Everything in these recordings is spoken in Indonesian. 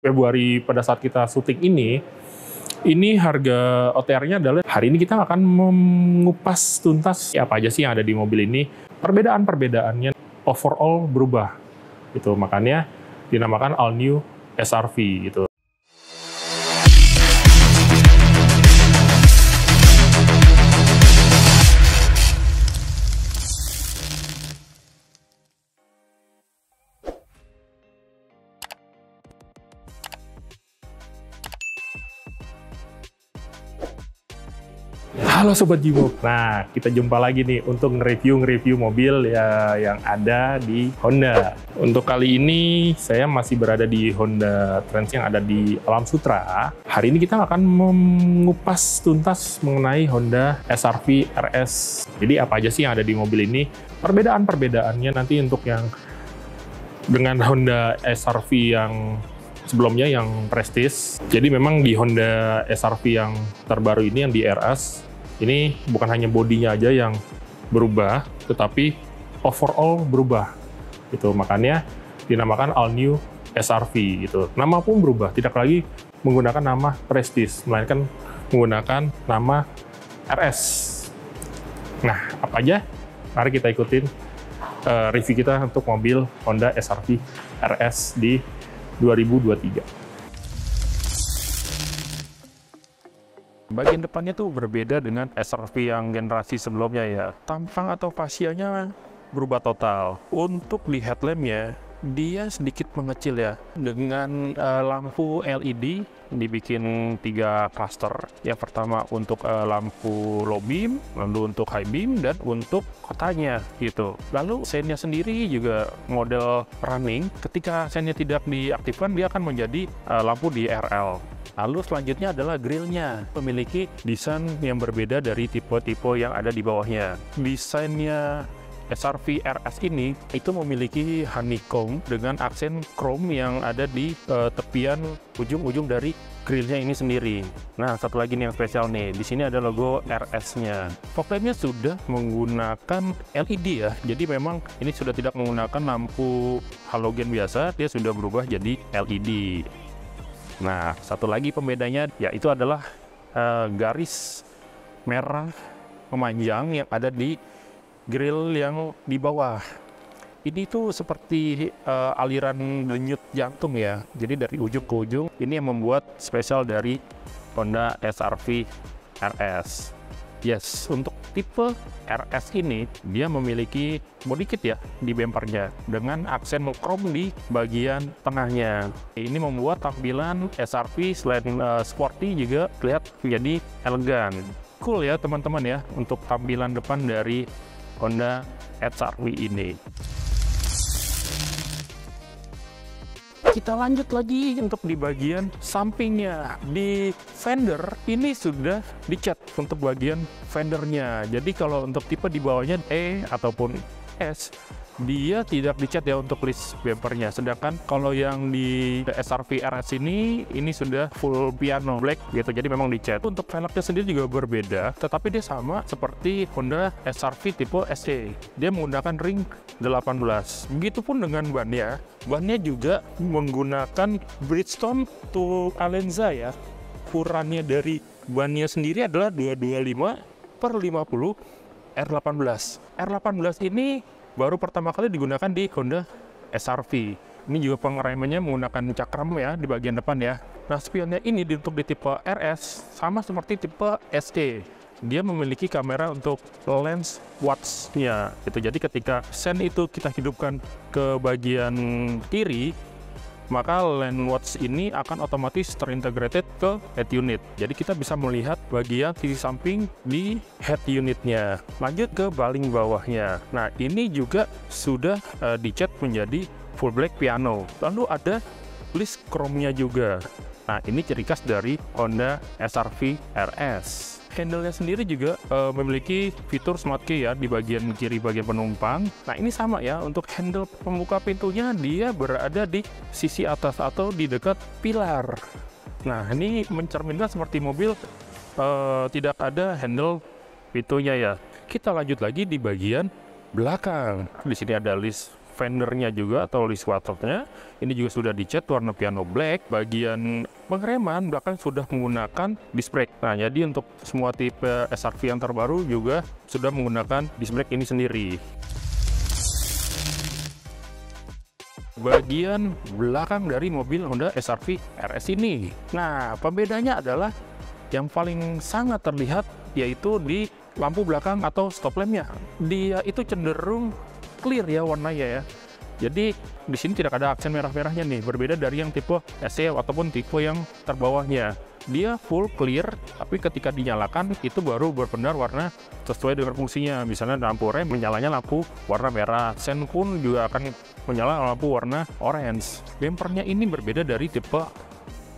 Februari pada saat kita syuting ini harga OTR-nya adalah hari ini kita akan mengupas tuntas apa aja sih yang ada di mobil ini. Perbedaan-perbedaannya overall berubah. Itu makanya dinamakan All New SR-V gitu. Halo Sobat Jimuk, nah kita jumpa lagi nih untuk nge-review mobil ya yang ada di Honda. Untuk kali ini saya masih berada di Honda Trans yang ada di Alam Sutera. Hari ini kita akan mengupas tuntas mengenai Honda SR-V RS. Jadi apa aja sih yang ada di mobil ini, perbedaan-perbedaannya nanti untuk yang dengan Honda SR-V yang sebelumnya yang Prestige. Jadi memang di Honda SR-V yang terbaru ini yang di RS, ini bukan hanya bodinya aja yang berubah, tetapi overall berubah. Itu makanya dinamakan All New SR-V gitu. Nama pun berubah, tidak lagi menggunakan nama Prestige, melainkan menggunakan nama RS. Nah, apa aja? Mari kita ikutin review kita untuk mobil Honda SR-V RS di 2023. Bagian depannya tuh berbeda dengan SR-V yang generasi sebelumnya ya. Tampang atau fasianya berubah total. Untuk di headlampnya, dia sedikit mengecil ya. Dengan lampu LED dibikin 3 cluster. Yang pertama untuk lampu low beam, lalu untuk high beam, dan untuk kotanya gitu. Lalu sennya sendiri juga model running. Ketika sennya tidak diaktifkan, dia akan menjadi lampu di RL. Lalu selanjutnya adalah grillnya, memiliki desain yang berbeda dari tipe-tipe yang ada di bawahnya. Desainnya SR-V RS ini itu memiliki honeycomb dengan aksen chrome yang ada di tepian ujung-ujung dari grillnya ini sendiri. Nah, satu lagi nih yang spesial nih, di sini ada logo RS-nya. Fog lamp-nya sudah menggunakan LED ya, jadi memang ini sudah tidak menggunakan lampu halogen biasa, dia sudah berubah jadi LED. Nah, satu lagi pembedanya yaitu adalah garis merah memanjang yang ada di grill yang di bawah. Ini tuh seperti aliran denyut jantung ya. Jadi dari ujung ke ujung, ini yang membuat spesial dari Honda SR-V RS. Yes, untuk tipe RS ini dia memiliki body kit ya di bempernya dengan aksen chrome di bagian tengahnya. Ini membuat tampilan SR-V selain sporty juga terlihat menjadi elegan. Cool ya teman-teman ya untuk tampilan depan dari Honda SR-V ini. Kita lanjut lagi untuk di bagian sampingnya. Di fender ini sudah dicat untuk bagian fendernya. Jadi kalau untuk tipe di bawahnya E ataupun S, dia tidak dicat ya untuk list bumpernya. Sedangkan kalau yang di SR-V RS ini sudah full piano black gitu. Jadi memang dicat. Untuk velgnya sendiri juga berbeda, tetapi dia sama seperti Honda SR-V tipe ST. Dia menggunakan ring 18. Begitupun dengan bannya. Bannya juga menggunakan Bridgestone to Alenza ya. Ukurannya dari bannya sendiri adalah 225/50 R18. R18 ini baru pertama kali digunakan di Honda SR-V. Ini juga pengeremannya menggunakan cakram ya di bagian depan ya. Nah, spionnya ini untuk di tipe RS sama seperti tipe ST. Dia memiliki kamera untuk lens watch-nya. Gitu. Jadi ketika sen itu kita hidupkan ke bagian kiri, maka lens watch ini akan otomatis terintegrated ke head unit. Jadi kita bisa melihat bagian sisi samping di head unitnya. Lanjut ke baling bawahnya. Nah, ini juga sudah dicat menjadi full black piano. Lalu ada list chrome-nya juga. Nah, ini ciri khas dari Honda SR-V RS. Handle-nya sendiri juga memiliki fitur smart key ya di bagian kiri bagian penumpang. Nah, ini sama ya, untuk handle pembuka pintunya dia berada di sisi atas atau di dekat pilar. Nah, ini mencerminkan seperti mobil tidak ada handle pintunya ya. Kita lanjut lagi di bagian belakang. Di sini ada list fendernya juga atau list waternya ini juga sudah dicat warna piano black. Bagian pengereman belakang sudah menggunakan disc brake. Nah, jadi untuk semua tipe SR-V yang terbaru juga sudah menggunakan disc brake ini sendiri. Bagian belakang dari mobil Honda SR-V RS ini. Nah, pembedanya adalah yang paling sangat terlihat yaitu di lampu belakang atau stop lampnya. Dia itu cenderung clear ya warnanya ya. Jadi di sini tidak ada aksen merah-merahnya nih, berbeda dari yang tipe SE ataupun tipe yang terbawahnya. Dia full clear, tapi ketika dinyalakan itu baru berpendar warna sesuai dengan fungsinya. Misalnya lampu rem menyalanya lampu warna merah, sen pun juga akan menyala lampu warna orange. Bempernya ini berbeda dari tipe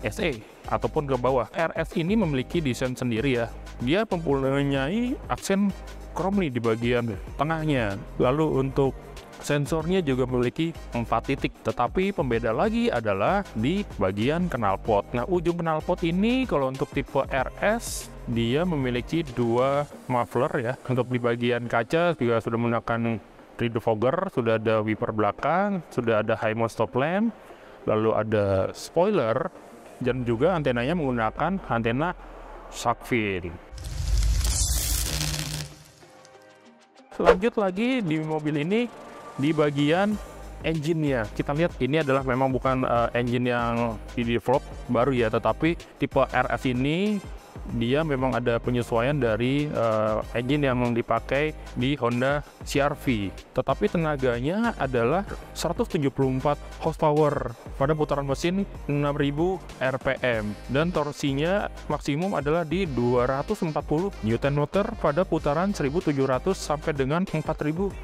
SE ataupun ke bawah. RS ini memiliki desain sendiri ya. Dia mempunyai aksen chrome nih di bagian tengahnya. Lalu untuk sensornya juga memiliki 4 titik, tetapi pembeda lagi adalah di bagian knalpot. Nah, ujung knalpot ini kalau untuk tipe RS dia memiliki 2 muffler ya. Untuk di bagian kaca juga sudah menggunakan rear defogger, sudah ada wiper belakang, sudah ada high mount stop lamp, lalu ada spoiler, dan juga antenanya menggunakan antena shark fin. Lanjut lagi di mobil ini di bagian engine-nya. Kita lihat ini adalah memang bukan engine yang di-develop baru ya, tetapi tipe RS ini dia memang ada penyesuaian dari engine yang dipakai di Honda CR-V. Tetapi tenaganya adalah 174 horsepower pada putaran mesin 6000 RPM dan torsinya maksimum adalah di 240 Nm pada putaran 1700 sampai dengan 4500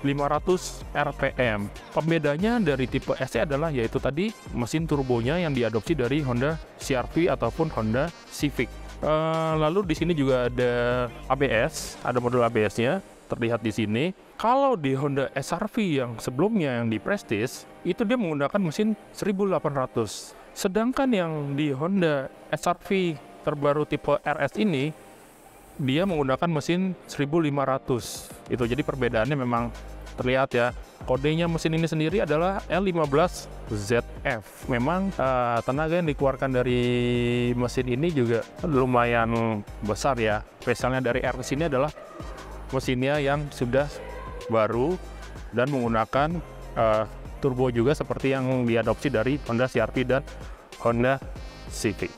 RPM. Pembedanya dari tipe SE adalah yaitu tadi mesin turbonya yang diadopsi dari Honda CR-V ataupun Honda Civic. Lalu di sini juga ada ABS, ada modul ABS-nya terlihat di sini. Kalau di Honda SR-V yang sebelumnya yang di Prestige itu dia menggunakan mesin 1800. Sedangkan yang di Honda SR-V terbaru tipe RS ini dia menggunakan mesin 1500. Itu jadi perbedaannya memang terlihat ya. Kodenya mesin ini sendiri adalah L15ZF. Memang tenaga yang dikeluarkan dari mesin ini juga lumayan besar ya. Spesialnya dari RS ini adalah mesinnya yang sudah baru dan menggunakan turbo juga seperti yang diadopsi dari Honda CR-V dan Honda Civic.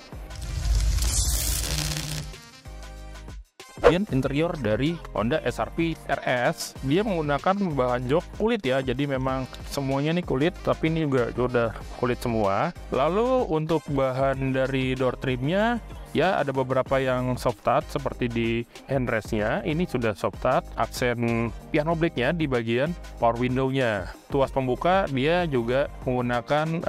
Interior dari Honda SR-V RS dia menggunakan bahan jok kulit ya, jadi memang semuanya nih kulit, tapi ini juga udah kulit semua. Lalu untuk bahan dari door trimnya ya ada beberapa yang soft touch seperti di handrestnya ini sudah soft touch. Aksen piano black-nya di bagian power window-nya. Tuas pembuka dia juga menggunakan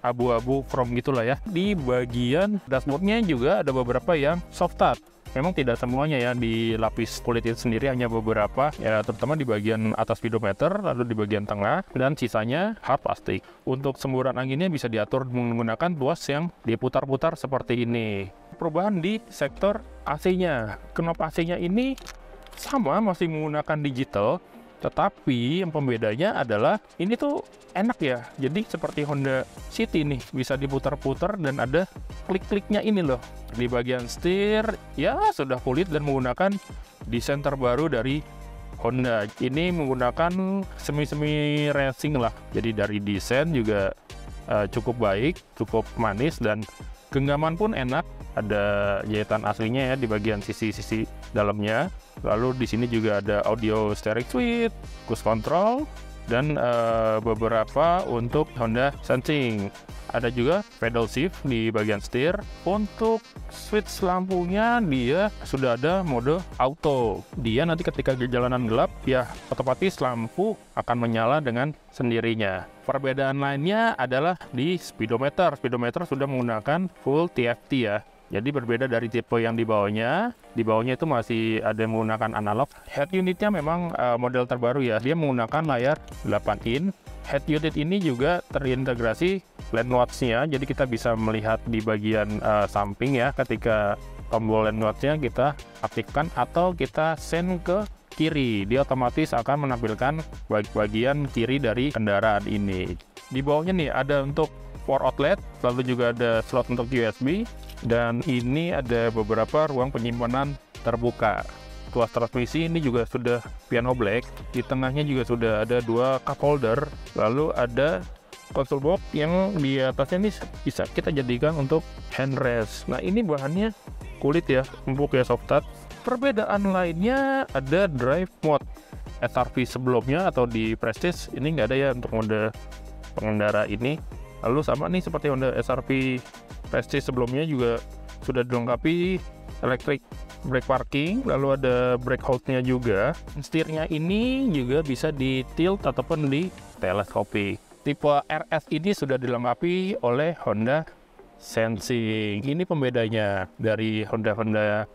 abu-abu chrome gitulah ya. Di bagian dashboard-nya juga ada beberapa yang soft touch. Memang tidak semuanya ya di lapis kulit itu sendiri, hanya beberapa ya, terutama di bagian atas speedometer, lalu di bagian tengah, dan sisanya hard plastik. Untuk semburan anginnya bisa diatur menggunakan tuas yang diputar-putar seperti ini. Perubahan di sektor AC-nya, knop AC-nya ini sama masih menggunakan digital, tetapi yang pembedanya adalah ini tuh enak ya, jadi seperti Honda City nih, bisa diputar-putar dan ada klik-kliknya ini loh. Di bagian setir ya sudah kulit dan menggunakan desain terbaru dari Honda. Ini menggunakan semi-semi racing lah, jadi dari desain juga cukup baik, cukup manis, dan genggaman pun enak. Ada jahitan aslinya ya di bagian sisi-sisi dalamnya. Lalu di sini juga ada audio steering suite, cruise control, dan beberapa untuk Honda Sensing. Ada juga pedal shift di bagian setir. Untuk switch lampunya dia sudah ada mode auto. Dia nanti ketika di jalanan gelap ya otomatis lampu akan menyala dengan sendirinya. Perbedaan lainnya adalah di speedometer. Speedometer sudah menggunakan full TFT ya. Jadi berbeda dari tipe yang di bawahnya. Di bawahnya itu masih ada yang menggunakan analog. Head unitnya memang model terbaru ya. Dia menggunakan layar 8 in. Head unit ini juga terintegrasi land watch-nya. Jadi kita bisa melihat di bagian samping ya. Ketika tombol land watch-nya kita aktifkan atau kita send ke kiri. Dia otomatis akan menampilkan bagian kiri dari kendaraan ini. Di bawahnya nih ada untuk power outlet, lalu juga ada slot untuk USB, dan ini ada beberapa ruang penyimpanan terbuka. Tuas transmisi ini juga sudah piano black, di tengahnya juga sudah ada 2 cup holder, lalu ada console box yang di atasnya ini bisa kita jadikan untuk handrest. Nah, ini bahannya kulit ya, empuk ya, soft touch. Perbedaan lainnya ada drive mode. SR-V sebelumnya atau di Prestige ini nggak ada ya untuk mode pengendara ini. Lalu sama nih seperti Honda SR-V Prestige sebelumnya juga sudah dilengkapi electric brake parking, lalu ada brake hold-nya juga. Setirnya ini juga bisa di tilt ataupun di teleskopik. Tipe RS ini sudah dilengkapi oleh Honda Sensing. Ini pembedanya dari Honda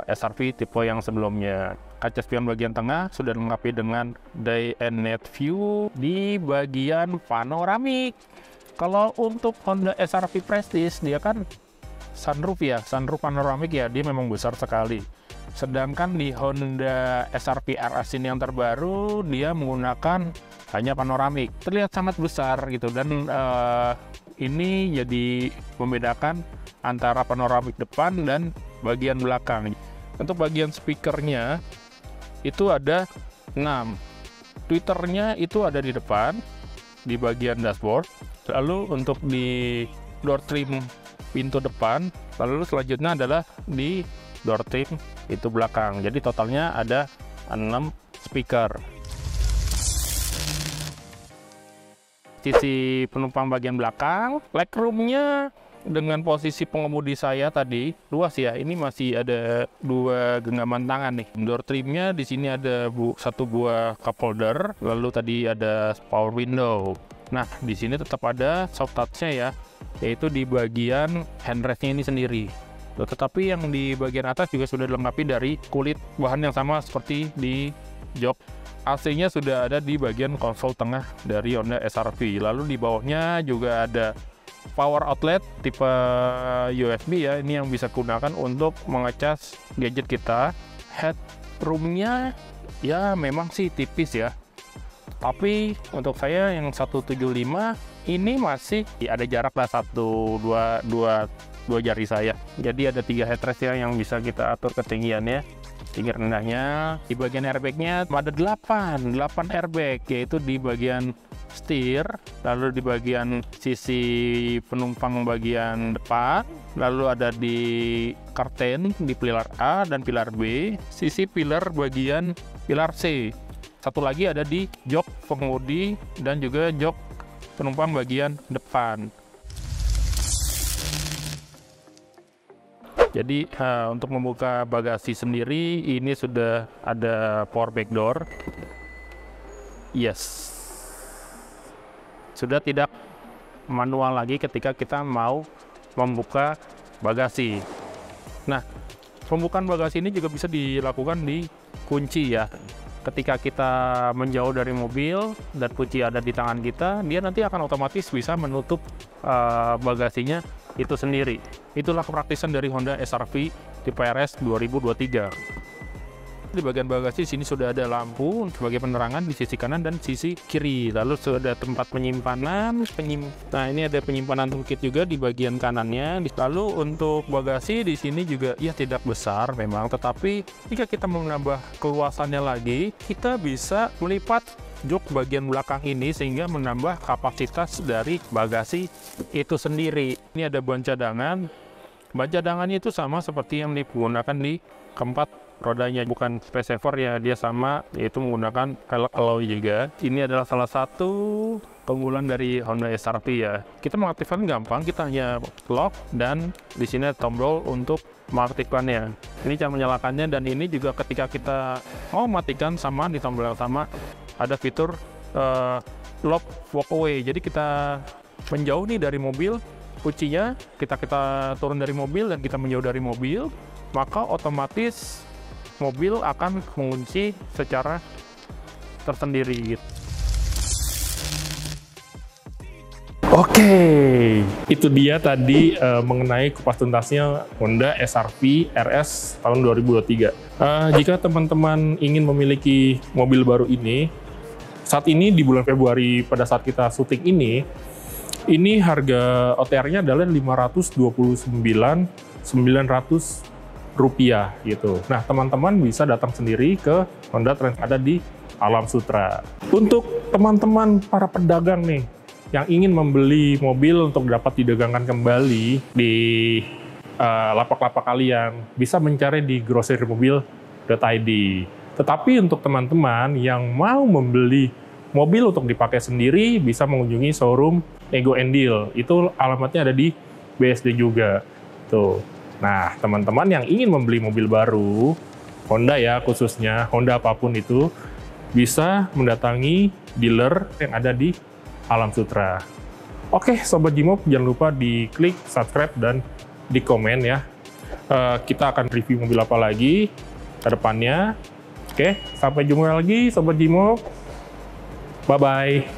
SR-V tipe yang sebelumnya. Kaca spion bagian tengah sudah dilengkapi dengan day and night view di bagian panoramik. Kalau untuk Honda SR-V Prestige dia kan sunroof ya, sunroof panoramik ya, dia memang besar sekali. Sedangkan di Honda SR-V RS ini yang terbaru dia menggunakan hanya panoramik, terlihat sangat besar gitu, dan ini jadi membedakan antara panoramik depan dan bagian belakang. Untuk bagian speakernya itu ada 6, tweeternya itu ada di depan di bagian dashboard, lalu untuk di door trim pintu depan, lalu selanjutnya adalah di door trim itu belakang. Jadi totalnya ada 6 speaker. Sisi penumpang bagian belakang, legroomnya dengan posisi pengemudi saya tadi luas ya. Ini masih ada 2 genggaman tangan nih. Door trimnya di sini ada 1 buah cup holder, lalu tadi ada power window. Nah, di sini tetap ada soft touch-nya ya, yaitu di bagian handrest-nya ini sendiri. Tetapi yang di bagian atas juga sudah dilengkapi dari kulit bahan yang sama seperti di jok. AC-nya sudah ada di bagian konsol tengah dari Honda SR-V. Lalu di bawahnya juga ada power outlet tipe USB ya. Ini yang bisa digunakan untuk mengecas gadget kita. Headroom-nya ya memang sih tipis ya. Tapi untuk saya yang 175 ini masih ada jarak lah 2 jari saya. Jadi ada 3 headrest ya yang bisa kita atur ketinggiannya, tinggi rendahnya. Di bagian airbagnya ada 8 airbag, yaitu di bagian setir, lalu di bagian sisi penumpang bagian depan, lalu ada di curtain di pilar A dan pilar B, sisi pilar bagian pilar C. Satu lagi ada di jok pengemudi dan juga jok penumpang bagian depan. Jadi untuk membuka bagasi sendiri ini sudah ada power back door. Yes, sudah tidak manual lagi ketika kita mau membuka bagasi. Nah, pembukaan bagasi ini juga bisa dilakukan di kunci ya. Ketika kita menjauh dari mobil dan kunci ada di tangan kita, dia nanti akan otomatis bisa menutup bagasinya itu sendiri. Itulah kepraktisan dari Honda SR-V tipe RS 2023. Di bagian bagasi sini sudah ada lampu sebagai penerangan di sisi kanan dan sisi kiri. Lalu sudah tempat penyimpanan. Nah, ini ada penyimpanan toolkit juga di bagian kanannya. Lalu untuk bagasi di sini juga ya tidak besar memang, tetapi jika kita menambah keluasannya lagi, kita bisa melipat jok bagian belakang ini sehingga menambah kapasitas dari bagasi itu sendiri. Ini ada ban cadangan. Ban cadangannya itu sama seperti yang digunakan di keempat rodanya, bukan space saver ya, dia sama, yaitu menggunakan velg alloy juga. Ini adalah salah satu keunggulan dari Honda SR-V ya. Kita mengaktifkan gampang, kita hanya lock dan di sini ada tombol untuk mengaktifkannya. Ini cara menyalakannya, dan ini juga ketika kita mau matikan sama di tombol yang sama ada fitur lock walk away. Jadi kita menjauh nih dari mobil, kuncinya kita turun dari mobil dan kita menjauh dari mobil, maka otomatis mobil akan mengunci secara tersendiri gitu. Oke, itu dia tadi mengenai kupas tuntasnya Honda HR-V RS tahun 2023. Jika teman-teman ingin memiliki mobil baru ini, saat ini di bulan Februari pada saat kita syuting ini harga OTR-nya adalah Rp529.900 gitu. Nah, teman-teman bisa datang sendiri ke Honda Trans ada di Alam Sutra. Untuk teman-teman para pedagang nih, yang ingin membeli mobil untuk dapat didagangkan kembali di lapak-lapak kalian, bisa mencari di grocerymobil.id. Tetapi untuk teman-teman yang mau membeli mobil untuk dipakai sendiri, bisa mengunjungi showroom Ego and Deal. Itu alamatnya ada di BSD juga. Tuh. Nah, teman-teman yang ingin membeli mobil baru, Honda ya khususnya, Honda apapun itu, bisa mendatangi dealer yang ada di Alam Sutra. Oke, Sobat Jimob, jangan lupa diklik subscribe dan di komen ya. Kita akan review mobil apa lagi ke depannya. Oke, sampai jumpa lagi Sobat Jimob. Bye-bye.